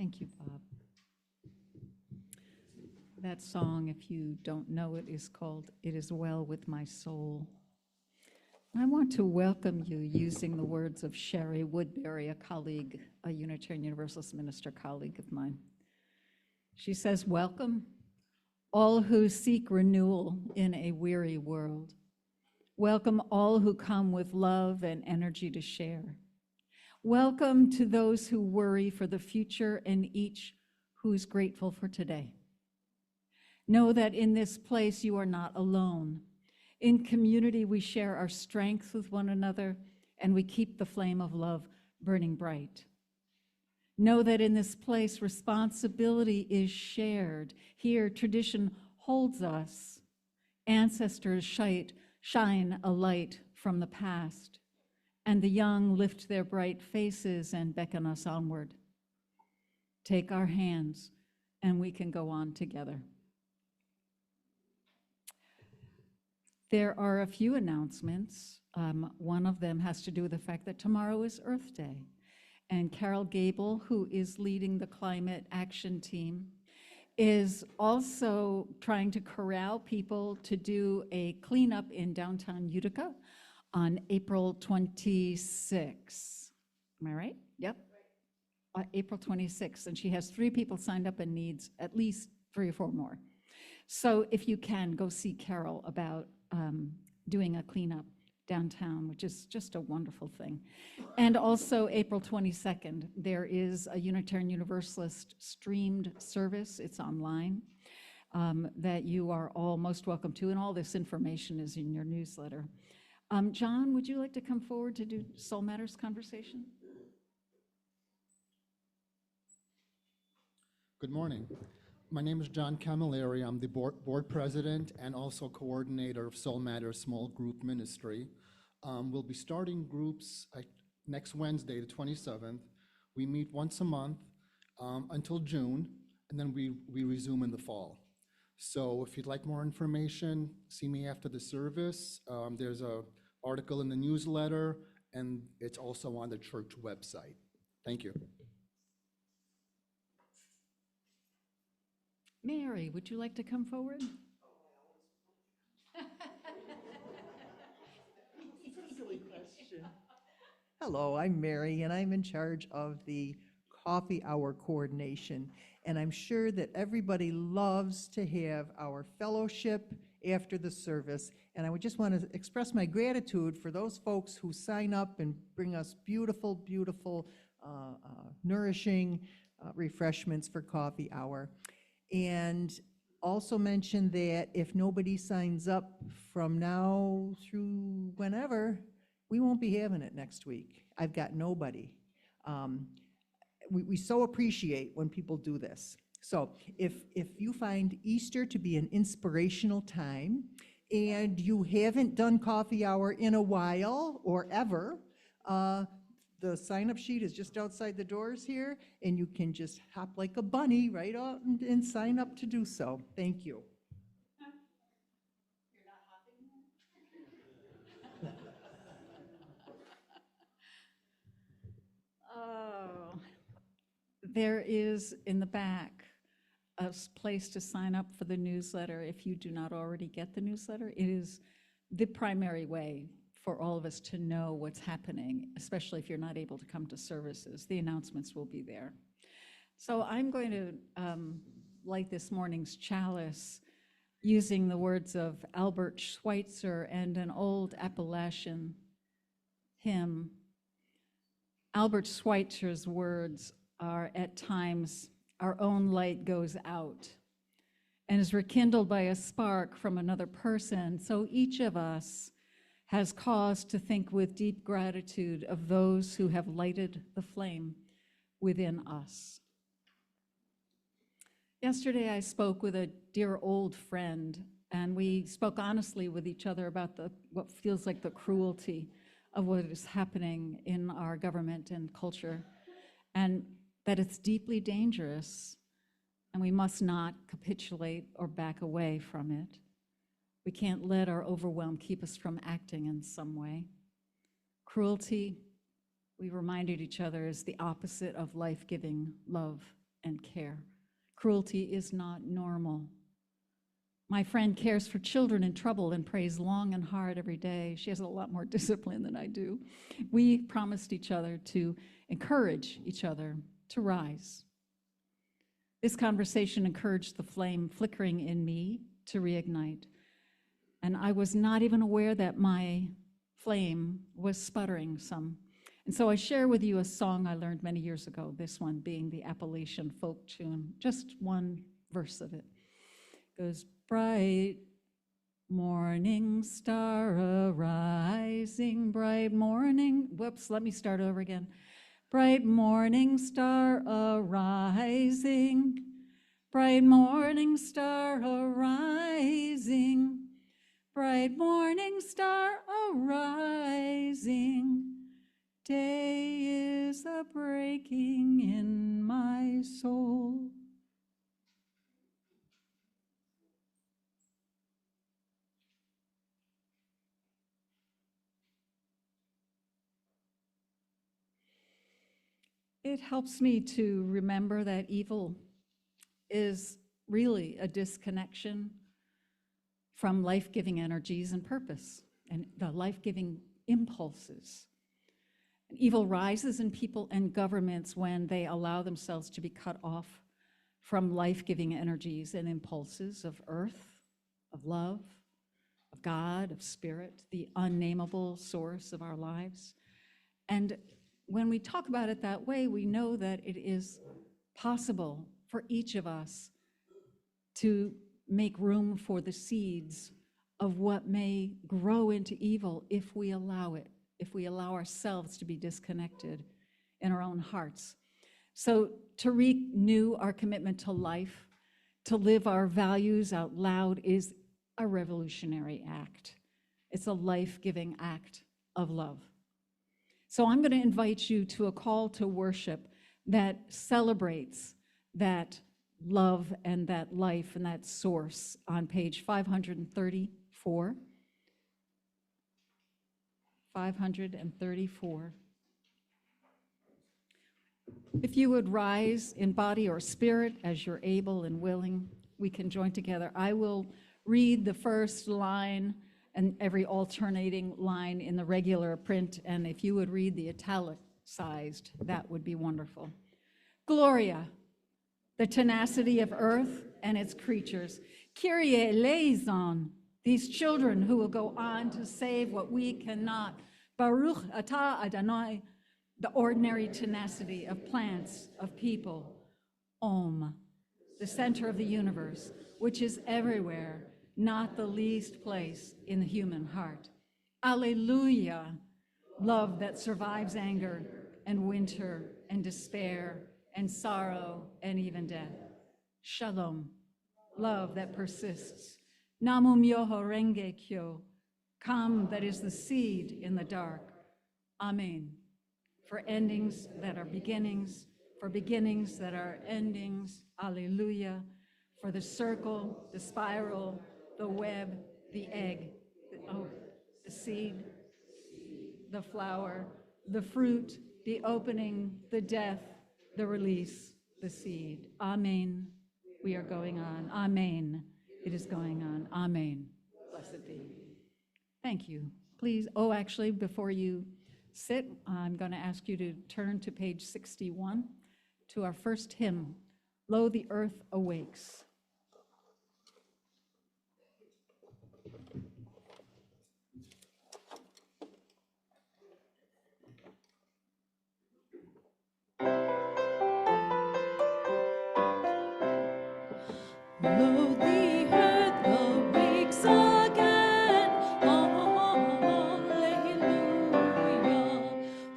Thank you, Bob. That song, if you don't know it, is called It Is Well With My Soul. I want to welcome you using the words of Sherry Woodbury, a colleague, a Unitarian Universalist minister colleague of mine. She says, "Welcome, all who seek renewal in a weary world. Welcome all who come with love and energy to share. Welcome to those who worry for the future and each who is grateful for today. Know that in this place you are not alone. In community, we share our strength with one another, and we keep the flame of love burning bright. Know that in this place, responsibility is shared. Here, tradition holds us. Ancestors shine a light from the past, and the young lift their bright faces and beckon us onward. Take our hands, and we can go on together." There are a few announcements. One of them has to do with the fact that tomorrow is Earth Day. And Carol Gable, who is leading the climate action team, is also trying to corral people to do a cleanup in downtown Utica on April 26th. Am I right? Yep. April 26th. And she has 3 people signed up and needs at least 3 or 4 more. So if you can, go see Carol about doing a cleanup downtown, which is just a wonderful thing. And also April 22nd, there is a Unitarian Universalist streamed service. It's online that you are all most welcome to, and all this information is in your newsletter. John, would you like to come forward to do Soul Matters conversation? Good morning. My name is John Camilleri. I'm the board president and also coordinator of Soul Matters Small Group Ministry. We'll be starting groups next Wednesday, the 27th. We meet once a month until June, and then we resume in the fall. So if you'd like more information, see me after the service. There's an article in the newsletter, and it's also on the church website. Thank you. Mary, would you like to come forward? Silly question. Hello, I'm Mary, and I'm in charge of the coffee hour coordination. And I'm sure that everybody loves to have our fellowship after the service. And I would just want to express my gratitude for those folks who sign up and bring us beautiful, beautiful, nourishing refreshments for coffee hour. And also mention that if nobody signs up from now through whenever, we won't be having it next week. I've got nobody. We so appreciate when people do this. So if you find Easter to be an inspirational time and you haven't done coffee hour in a while or ever, the sign-up sheet is just outside the doors here, and you can just hop like a bunny right out and sign up to do so. Thank you. You're not hopping? Oh, there is in the back a place to sign up for the newsletter if you do not already get the newsletter. It is the primary way for all of us to know what's happening, especially if you're not able to come to services. The announcements will be there. So I'm going to light this morning's chalice using the words of Albert Schweitzer and an old Appalachian hymn. Albert Schweitzer's words are, at times, our own light goes out and is rekindled by a spark from another person. So each of us has cause to think with deep gratitude of those who have lighted the flame within us. Yesterday, I spoke with a dear old friend, and we spoke honestly with each other about what feels like the cruelty of what is happening in our government and culture, and that it's deeply dangerous, and we must not capitulate or back away from it. We can't let our overwhelm keep us from acting in some way. Cruelty, we reminded each other, is the opposite of life-giving love and care. Cruelty is not normal. My friend cares for children in trouble and prays long and hard every day. She has a lot more discipline than I do. We promised each other to encourage each other to rise. This conversation encouraged the flame flickering in me to reignite. And I was not even aware that my flame was sputtering some. And so I share with you a song I learned many years ago, this one being the Appalachian folk tune, just one verse of it. It goes, bright morning star arising, bright morning, whoops, let me start over again. Bright morning star arising, bright morning star arising, bright morning star arising, day is a breaking in my soul. It helps me to remember that evil is really a disconnection from life-giving energies and purpose and the life-giving impulses. Evil rises in people and governments when they allow themselves to be cut off from life-giving energies and impulses of earth, of love, of God, of spirit, the unnameable source of our lives. And when we talk about it that way, we know that it is possible for each of us to make room for the seeds of what may grow into evil if we allow it, if we allow ourselves to be disconnected in our own hearts. So to renew our commitment to life, to live our values out loud is a revolutionary act. It's a life-giving act of love. So I'm going to invite you to a call to worship that celebrates that love and that life and that source on page 534. 534. If you would rise in body or spirit as you're able and willing, we can join together. I will read the first line and every alternating line in the regular print, and if you would read the italicized, that would be wonderful. Gloria, the tenacity of earth and its creatures. Kyrie eleison, these children who will go on to save what we cannot. Baruch atah Adonai, the ordinary tenacity of plants, of people. Om, the center of the universe, which is everywhere, not the least place in the human heart. Alleluia, love that survives anger and winter and despair and sorrow and even death. Shalom, love that persists. Namu myoho renge kyo, come that is the seed in the dark. Amen. For endings that are beginnings, for beginnings that are endings. Alleluia. For the circle, the spiral, the web, the egg, the seed, the flower, the fruit, the opening, the death, the release, the seed. Amen. We are going on. Amen. It is going on. Amen. Blessed be. Thank you. Please, actually, before you sit, I'm going to ask you to turn to page 61 to our first hymn, Lo, the Earth Awakes. Lo, the earth awakes again, Alleluia,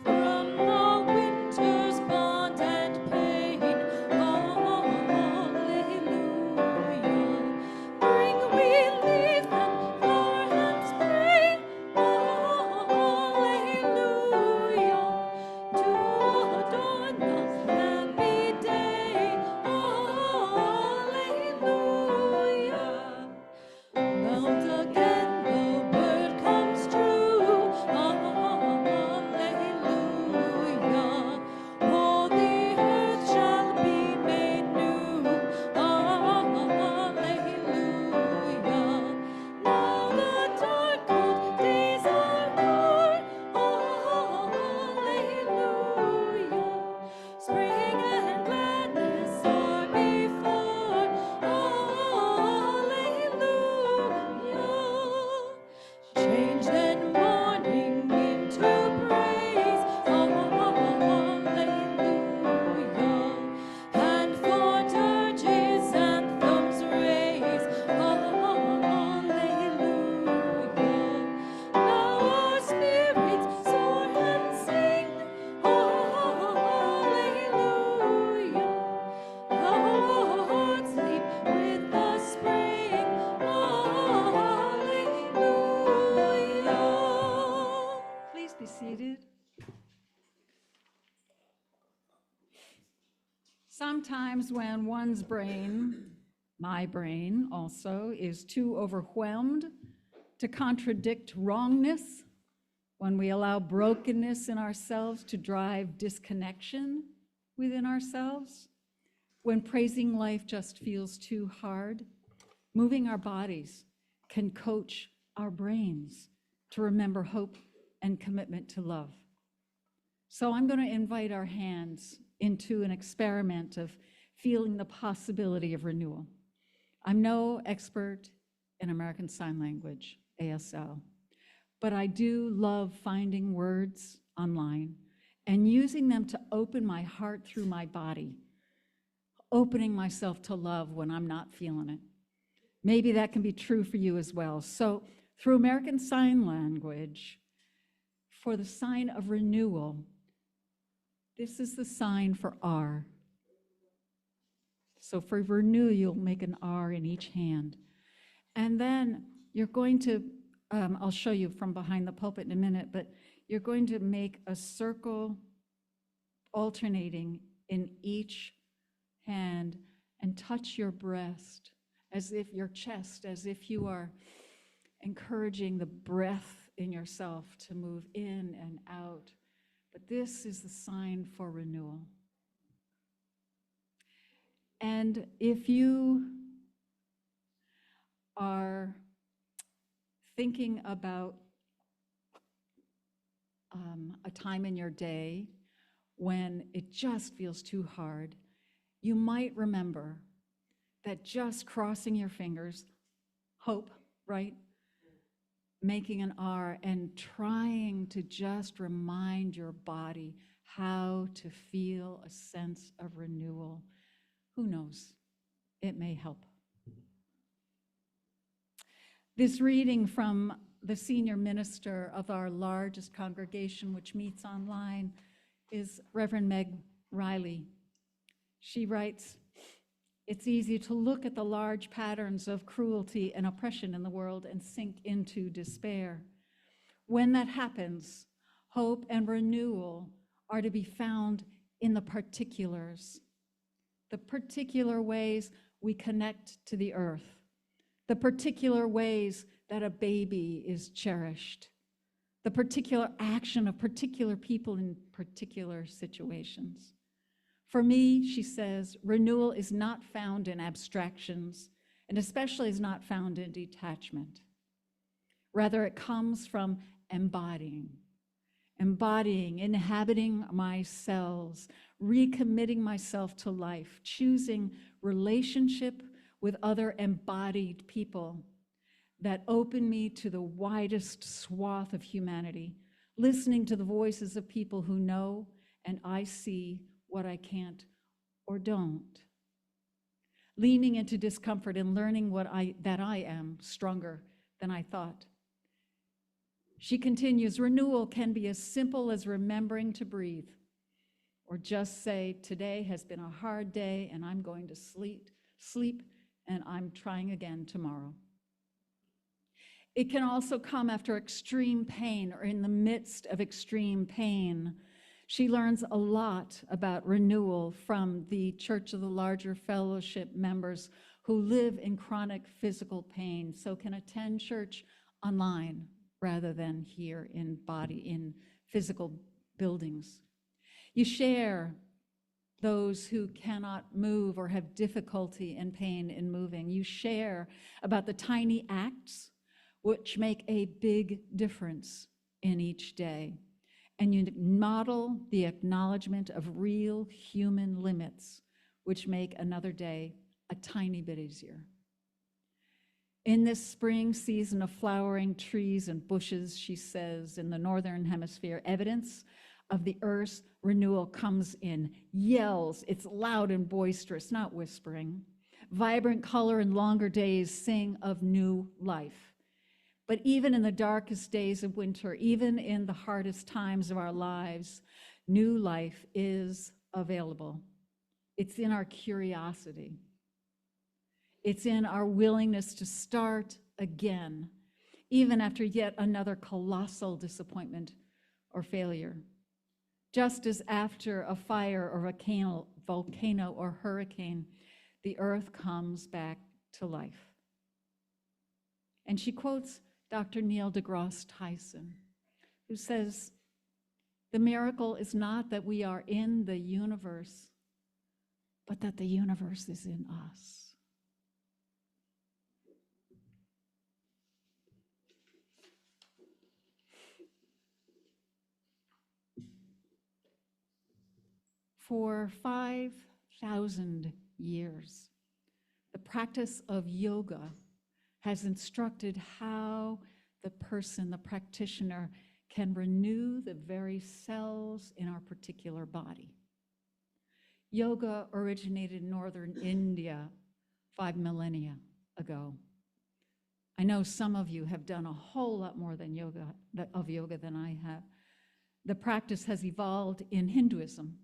from the winter's bond and pain, Alleluia, bring relief and flower and spring, Alleluia, to adorn the happy day, Alleluia. times when one's brain, my brain also, is too overwhelmed to contradict wrongness, when we allow brokenness in ourselves to drive disconnection within ourselves, when praising life just feels too hard, moving our bodies can coach our brains to remember hope and commitment to love. So I'm going to invite our hands into an experiment of feeling the possibility of renewal. I'm no expert in American Sign Language, ASL, but I do love finding words online and using them to open my heart through my body, opening myself to love when I'm not feeling it. Maybe that can be true for you as well. So through American Sign Language, for the sign of renewal, this is the sign for R. So for renew, you'll make an R in each hand. And then you're going to, I'll show you from behind the pulpit in a minute, but you're going to make a circle alternating in each hand and touch your breast, as if your chest, as if you are encouraging the breath in yourself to move in and out. But this is the sign for renewal. And if you are thinking about a time in your day when it just feels too hard, you might remember that just crossing your fingers, hope, right? Making an R and trying to just remind your body how to feel a sense of renewal. Who knows? It may help. This reading from the senior minister of our largest congregation, which meets online, is Reverend Meg Riley. She writes, "It's easy to look at the large patterns of cruelty and oppression in the world and sink into despair. When that happens, hope and renewal are to be found in the particulars ways we connect to the earth, the particular ways that a baby is cherished, the particular action of particular people in particular situations. For me," she says, "renewal is not found in abstractions, and especially is not found in detachment. Rather, it comes from embodying, inhabiting my cells, recommitting myself to life, choosing relationship with other embodied people that open me to the widest swath of humanity, listening to the voices of people who know and I see what I can't or don't, leaning into discomfort and learning that I am stronger than I thought." She continues, "Renewal can be as simple as remembering to breathe, or just say, today has been a hard day and I'm going to sleep and I'm trying again tomorrow." It can also come after extreme pain or in the midst of extreme pain. She learns a lot about renewal from the Church of the Larger Fellowship members who live in chronic physical pain, so can attend church online rather than here in physical buildings. You share those who cannot move or have difficulty and pain in moving. You share about the tiny acts which make a big difference in each day. And you model the acknowledgement of real human limits, which make another day a tiny bit easier. In this spring season of flowering trees and bushes, she says, in the Northern Hemisphere, evidence of the earth's renewal comes in yells. It's loud and boisterous, not whispering. Vibrant color and longer days sing of new life. But even in the darkest days of winter, even in the hardest times of our lives, new life is available. It's in our curiosity. It's in our willingness to start again, even after yet another colossal disappointment or failure. Just as after a fire or volcano or hurricane, the earth comes back to life. And she quotes Dr. Neil deGrasse Tyson, who says, the miracle is not that we are in the universe, but that the universe is in us. For 5,000 years, the practice of yoga has instructed how the person, the practitioner, can renew the very cells in our particular body. Yoga originated in northern India 5 millennia ago. I know some of you have done a whole lot more than yoga than I have. The practice has evolved in Hinduism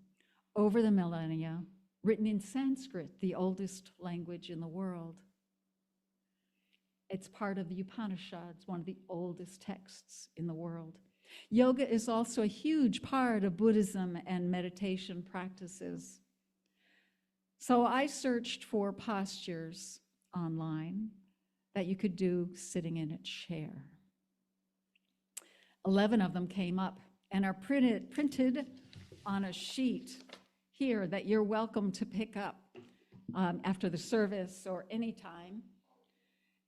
over the millennia, written in Sanskrit, the oldest language in the world. It's part of the Upanishads, one of the oldest texts in the world. Yoga is also a huge part of Buddhism and meditation practices. So I searched for postures online that you could do sitting in a chair. 11 of them came up and are printed on a sheet here that you're welcome to pick up after the service or anytime.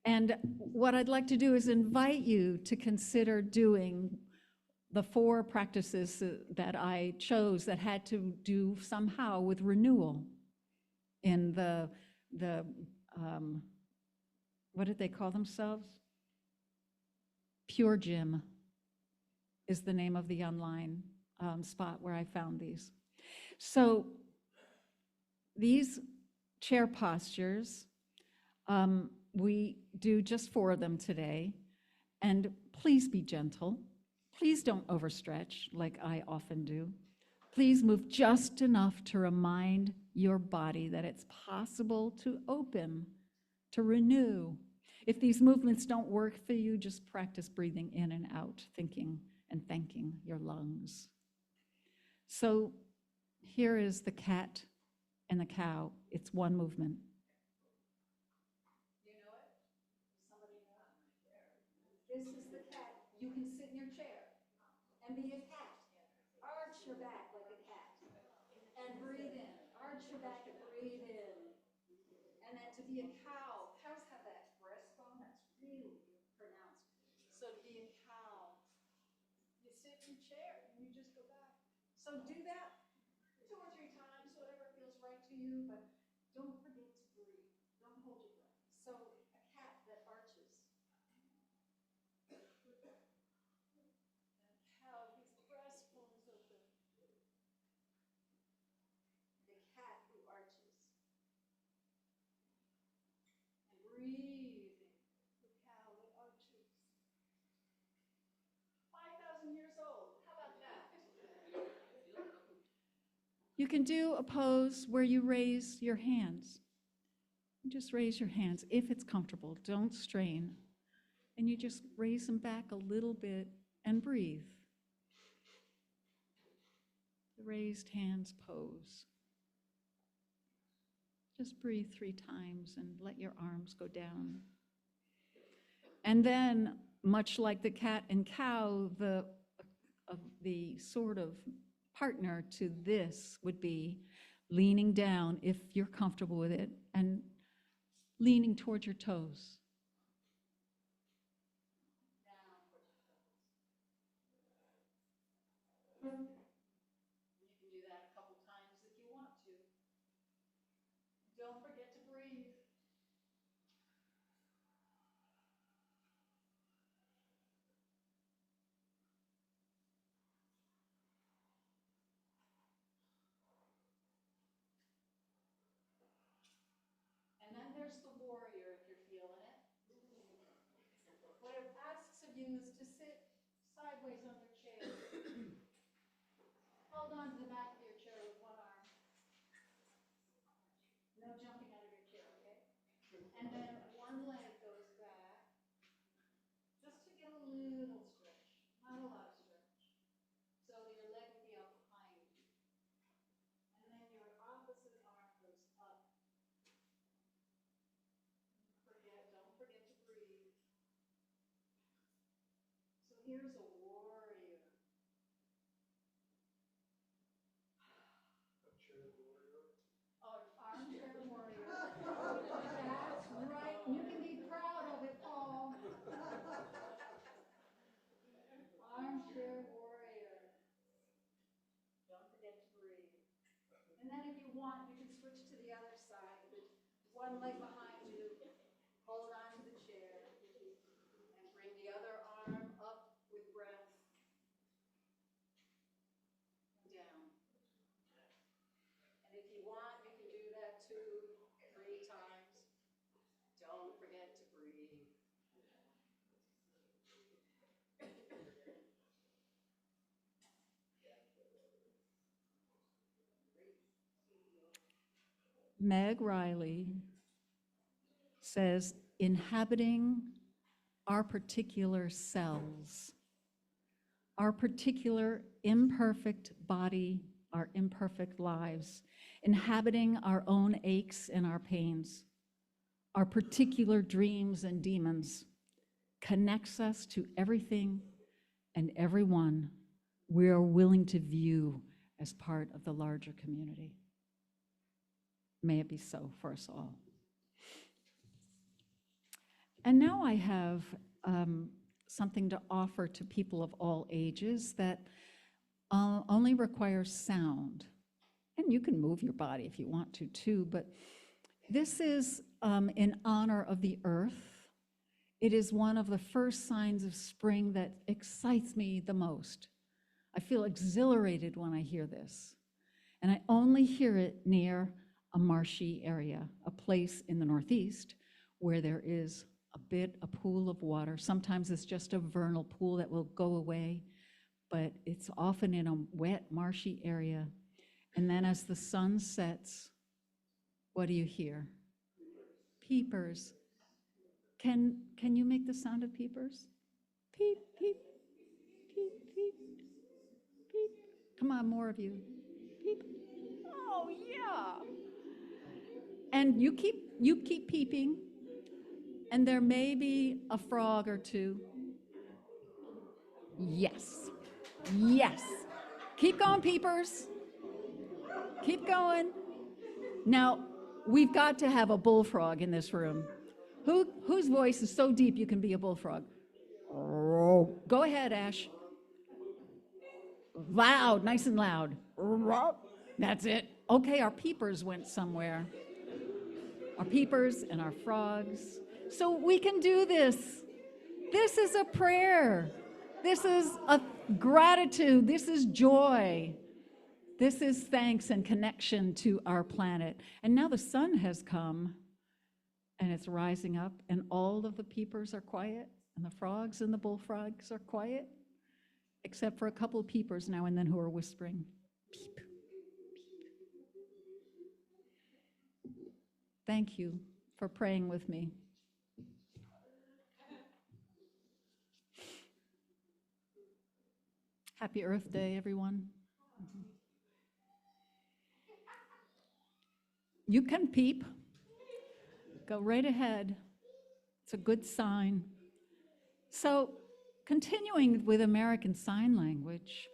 And what I'd like to do is invite you to consider doing the 4 practices that I chose that had to do somehow with renewal in the what did they call themselves? Pure Gym is the name of the online spot where I found these. So these chair postures, we do just 4 of them today. And please be gentle. Please don't overstretch like I often do. Please move just enough to remind your body that it's possible to open, to renew. If these movements don't work for you, just practice breathing in and out, thinking and thanking your lungs. So here is the cat and the cow. It's one movement. You know it? Somebody know it? This is the cat. You can sit in your chair and be a cat. Arch your back like a cat. And breathe in. Arch your back and breathe in. And then to be a cow. Cows have that breastbone that's really pronounced. So to be a cow, you sit in your chair and you just go back. So do that 2 or 3 times, whatever feels right to you, but don't forget to breathe. Don't hold your breath. So a cat that arches. And a cow whose breastbone's open. The cat who arches. And breathing. The cow that arches. 5,000 years old. How about that? You can do a pose where you raise your hands. Just raise your hands if it's comfortable. Don't strain. And you just raise them back a little bit and breathe. The raised hands pose. Just breathe 3 times and let your arms go down. And then, much like the cat and cow, the sort of partner to this would be leaning down if you're comfortable with it and leaning towards your toes. You can do that a couple times if you want to. Don't forget to breathe. And then there's the warrior if you're feeling it. What it asks of you is to sit sideways on your chair. Hold on to the back of your chair with one arm. No jumping out of your chair, okay? And then one leg goes back, just to get a little stretch, not a lot of stretch. So your leg will be out behind you. And then your opposite here's a warrior. Armchair warrior. That's right. You can be proud of it, Paul. Armchair warrior. Don't forget to breathe. And then if you want, you can switch to the other side with one leg behind you. Hold on to the chair and bring the other arm up with breath. Down. And if you want, you can do that 2, 3 times. Don't forget to breathe. Meg Riley says, inhabiting our particular cells, our particular imperfect body, our imperfect lives, inhabiting our own aches and our pains, our particular dreams and demons, connects us to everything and everyone we are willing to view as part of the larger community. May it be so for us all. And now I have something to offer to people of all ages that only requires sound. And you can move your body if you want to too, but this is in honor of the earth. It is one of the first signs of spring that excites me the most. I feel exhilarated when I hear this. And I only hear it near a marshy area, a place in the Northeast where there is a pool of water. Sometimes it's just a vernal pool that will go away, but it's often in a wet, marshy area. And then as the sun sets, what do you hear? Peepers. Can you make the sound of peepers? Peep, peep, peep, peep, peep. Come on, more of you. Peep. Oh, yeah. And you keep peeping, and there may be a frog or two. Yes. Yes. Keep going, peepers. Keep going. Now, we've got to have a bullfrog in this room. Whose voice is so deep you can be a bullfrog? Go ahead, Ash. Loud, nice and loud. That's it. Okay, our peepers went somewhere. Our peepers and our frogs. So we can do this. This is a prayer. This is a gratitude. This is joy. This is thanks and connection to our planet. And now the sun has come and it's rising up, and all of the peepers are quiet, and the frogs and the bullfrogs are quiet, except for a couple of peepers now and then who are whispering. Peep, peep. Thank you for praying with me. Happy Earth Day, everyone. You can peep. Go right ahead. It's a good sign. So, continuing with American Sign Language,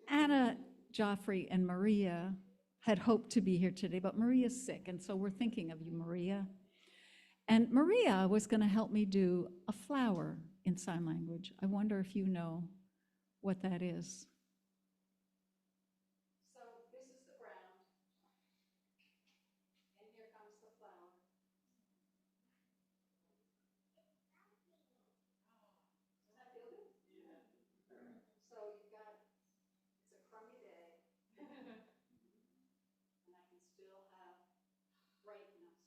Anna, Joffrey, and Maria had hoped to be here today, but Maria's sick, and so we're thinking of you, Maria. And Maria was going to help me do a flower in sign language. I wonder if you know what that is. So this is the ground, and here comes the flower. Does that feel good? Yeah. So you've got, it's a crummy day, and I can still have brightness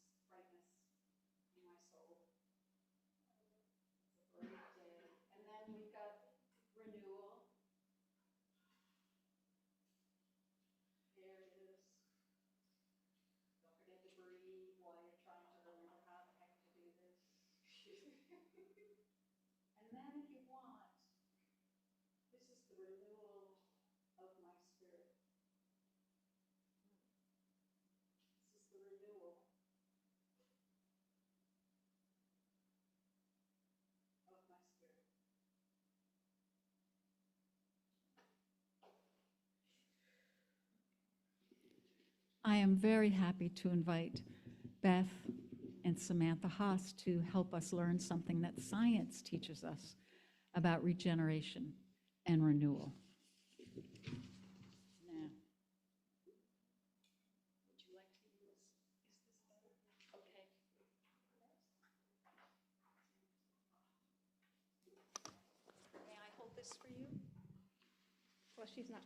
in my soul. It's a bright day. And then we've got renewal. There it is. Don't forget to breathe while you're trying to remember how the heck to do this. And then if you want, this is the renewal of my spirit. This is the renewal of my spirit. I am very happy to invite Beth and Samantha Haas to help us learn something that science teaches us about regeneration and renewal. Now, would you like to use, is this better? Okay. May I hold this for you? Well, she's not.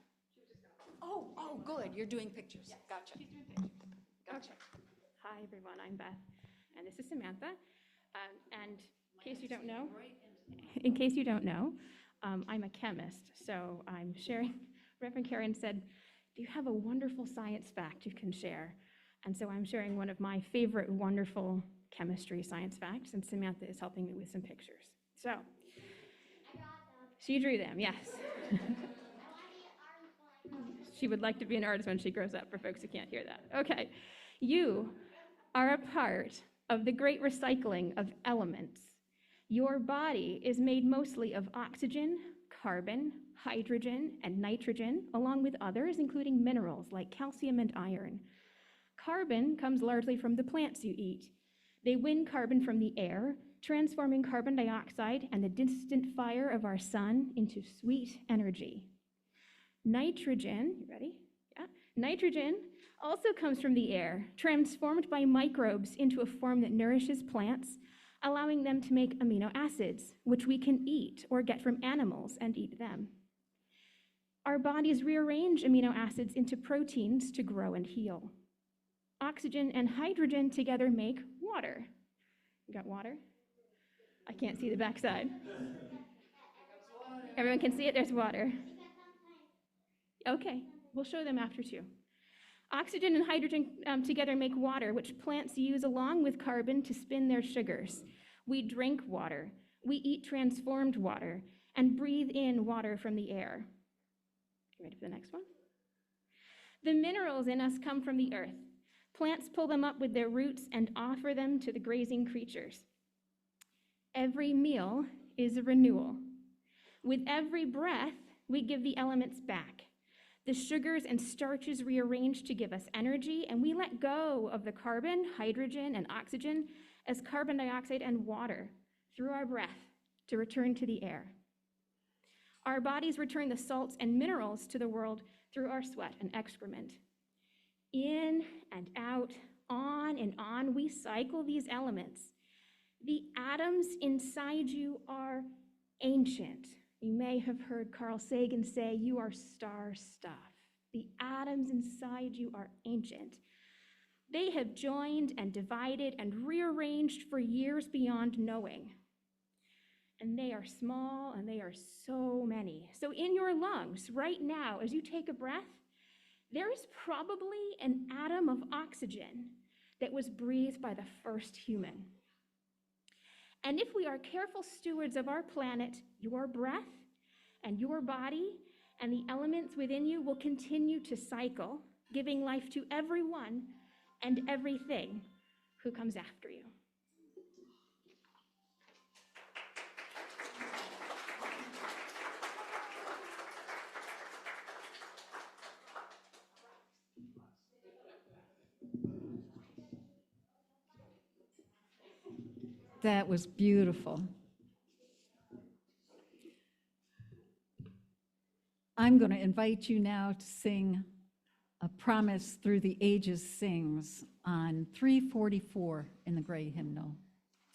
Oh, good, you're doing pictures. Gotcha. She's doing pictures. Gotcha. Hi, everyone. I'm Beth, and this is Samantha. And in case you don't know, I'm a chemist. So I'm sharing. Reverend Karen said, "Do you have a wonderful science fact you can share?" And so I'm sharing one of my favorite wonderful chemistry science facts, and Samantha is helping me with some pictures. So she drew them. Yes. She would like to be an artist when she grows up, for folks who can't hear that. Okay. You are a part of the great recycling of elements. Your body is made mostly of oxygen, carbon, hydrogen, and nitrogen, along with others, including minerals like calcium and iron. Carbon comes largely from the plants you eat. They win carbon from the air, transforming carbon dioxide and the distant fire of our sun into sweet energy. Nitrogen, you ready? Yeah. Nitrogen also comes from the air, transformed by microbes into a form that nourishes plants, allowing them to make amino acids, which we can eat or get from animals and eat them. Our bodies rearrange amino acids into proteins to grow and heal. Oxygen and hydrogen together make water. You got water? I can't see the backside. Everyone can see it? There's water. Okay, we'll show them after too. Oxygen and hydrogen together make water, which plants use along with carbon to spin their sugars. We drink water, we eat transformed water, and breathe in water from the air. You ready for the next one? The minerals in us come from the earth. Plants pull them up with their roots and offer them to the grazing creatures. Every meal is a renewal. With every breath, we give the elements back. The sugars and starches rearrange to give us energy, and we let go of the carbon, hydrogen, and oxygen as carbon dioxide and water through our breath to return to the air. Our bodies return the salts and minerals to the world through our sweat and excrement. In and out, on and on, we cycle these elements. The atoms inside you are ancient. You may have heard Carl Sagan say, "You are star stuff." The atoms inside you are ancient. They have joined and divided and rearranged for years beyond knowing. And they are small and they are so many. So in your lungs right now, as you take a breath, there is probably an atom of oxygen that was breathed by the first human. And if we are careful stewards of our planet, your breath and your body and the elements within you will continue to cycle, giving life to everyone and everything who comes after you. That was beautiful. I'm going to invite you now to sing A Promise Through the Ages Sings on 344 in the gray hymnal.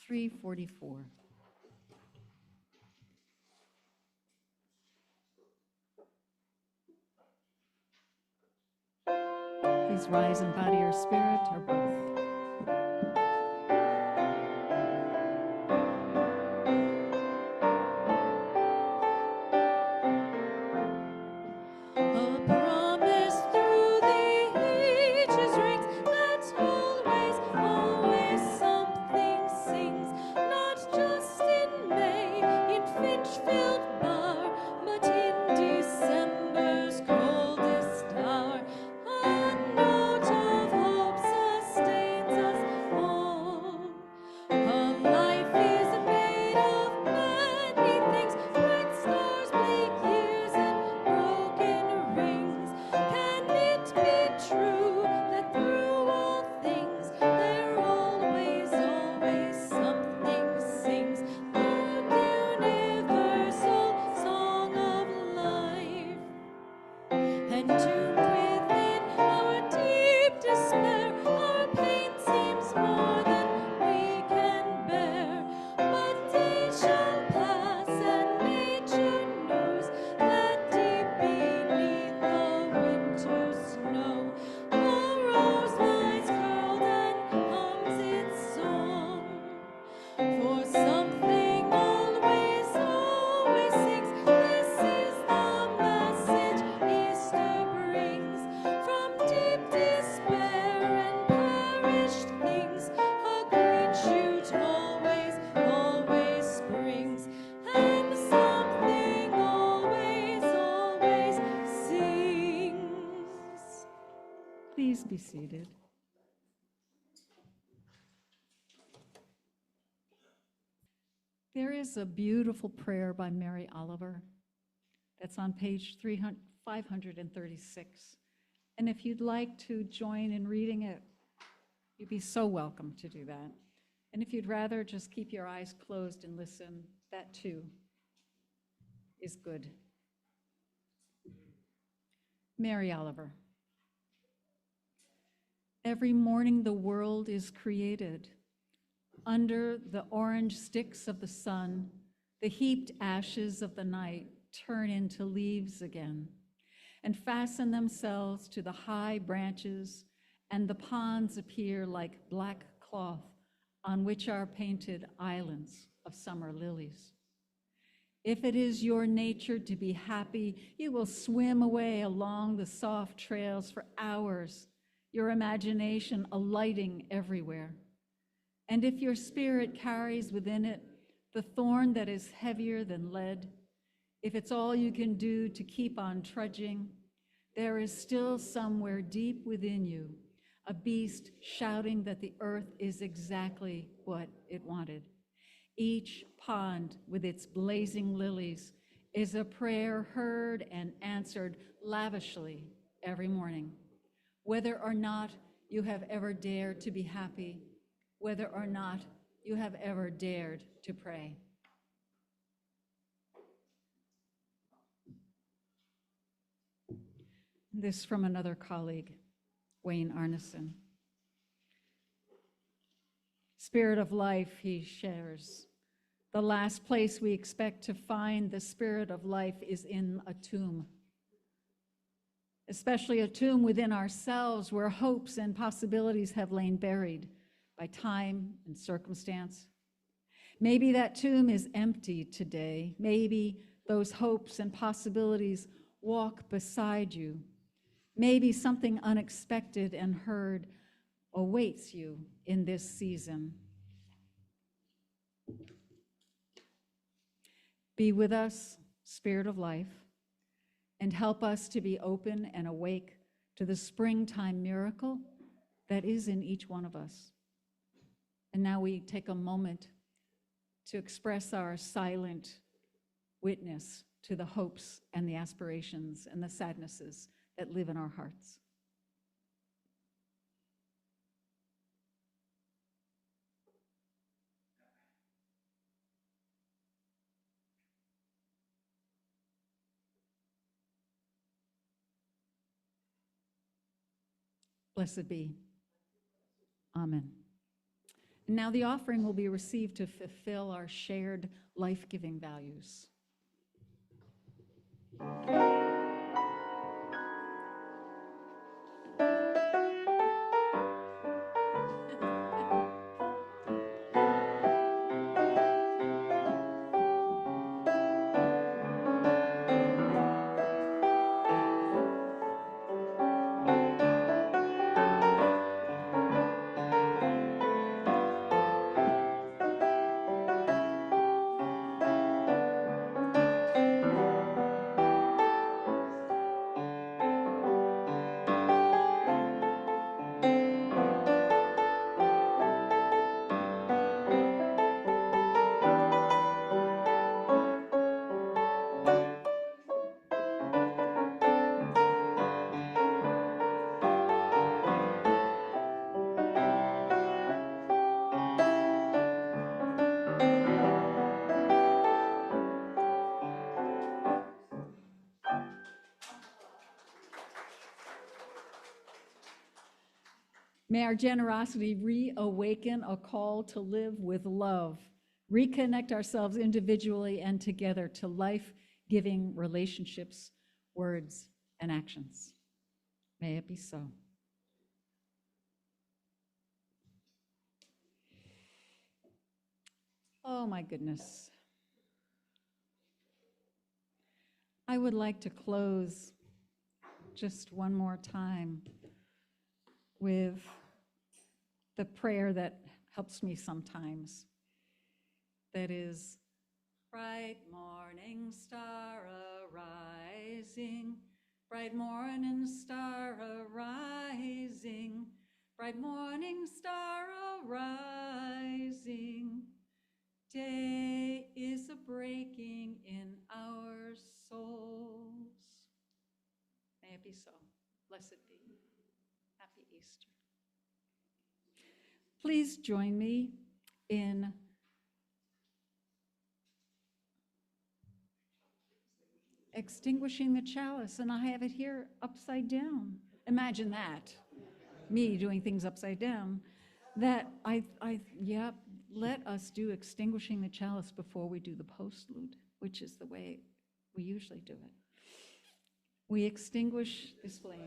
344. Please rise in body or spirit or both. A promise through the ages rings that always, always something sings. Not just in May, in Finchfield Bar, but in December's coldest hour. A note of hope sustains. seated. There is a beautiful prayer by Mary Oliver that's on page 536. And if you'd like to join in reading it, you'd be so welcome to do that. And if you'd rather just keep your eyes closed and listen, that too is good. Mary Oliver. Every morning the world is created. Under the orange sticks of the sun, the heaped ashes of the night turn into leaves again and fasten themselves to the high branches, and the ponds appear like black cloth on which are painted islands of summer lilies. If it is your nature to be happy, you will swim away along the soft trails for hours, your imagination alighting everywhere. And if your spirit carries within it the thorn that is heavier than lead, if it's all you can do to keep on trudging, there is still somewhere deep within you a beast shouting that the earth is exactly what it wanted. Each pond with its blazing lilies is a prayer heard and answered lavishly every morning. Whether or not you have ever dared to be happy, whether or not you have ever dared to pray. This from another colleague, Wayne Arneson. Spirit of life, he shares. The last place we expect to find the spirit of life is in a tomb, especially a tomb within ourselves where hopes and possibilities have lain buried by time and circumstance. Maybe that tomb is empty today. Maybe those hopes and possibilities walk beside you. Maybe something unexpected and heard awaits you in this season. Be with us, Spirit of life, and help us to be open and awake to the springtime miracle that is in each one of us. And now we take a moment to express our silent witness to the hopes and the aspirations and the sadnesses that live in our hearts. Blessed be. Amen. And now the offering will be received to fulfill our shared life-giving values. May our generosity reawaken a call to live with love, reconnect ourselves individually and together to life-giving relationships, words, and actions. May it be so. Oh my goodness. I would like to close just one more time with the prayer that helps me sometimes. That is, bright morning star arising, Bright morning star arising, bright morning star arising. Day is a breaking in our souls. May it be so. Blessed be. Happy Easter. Please join me in extinguishing the chalice, and I have it here upside down. Imagine that, me doing things upside down. Yep, let us do extinguishing the chalice before we do the postlude, which is the way we usually do it. We extinguish this flame.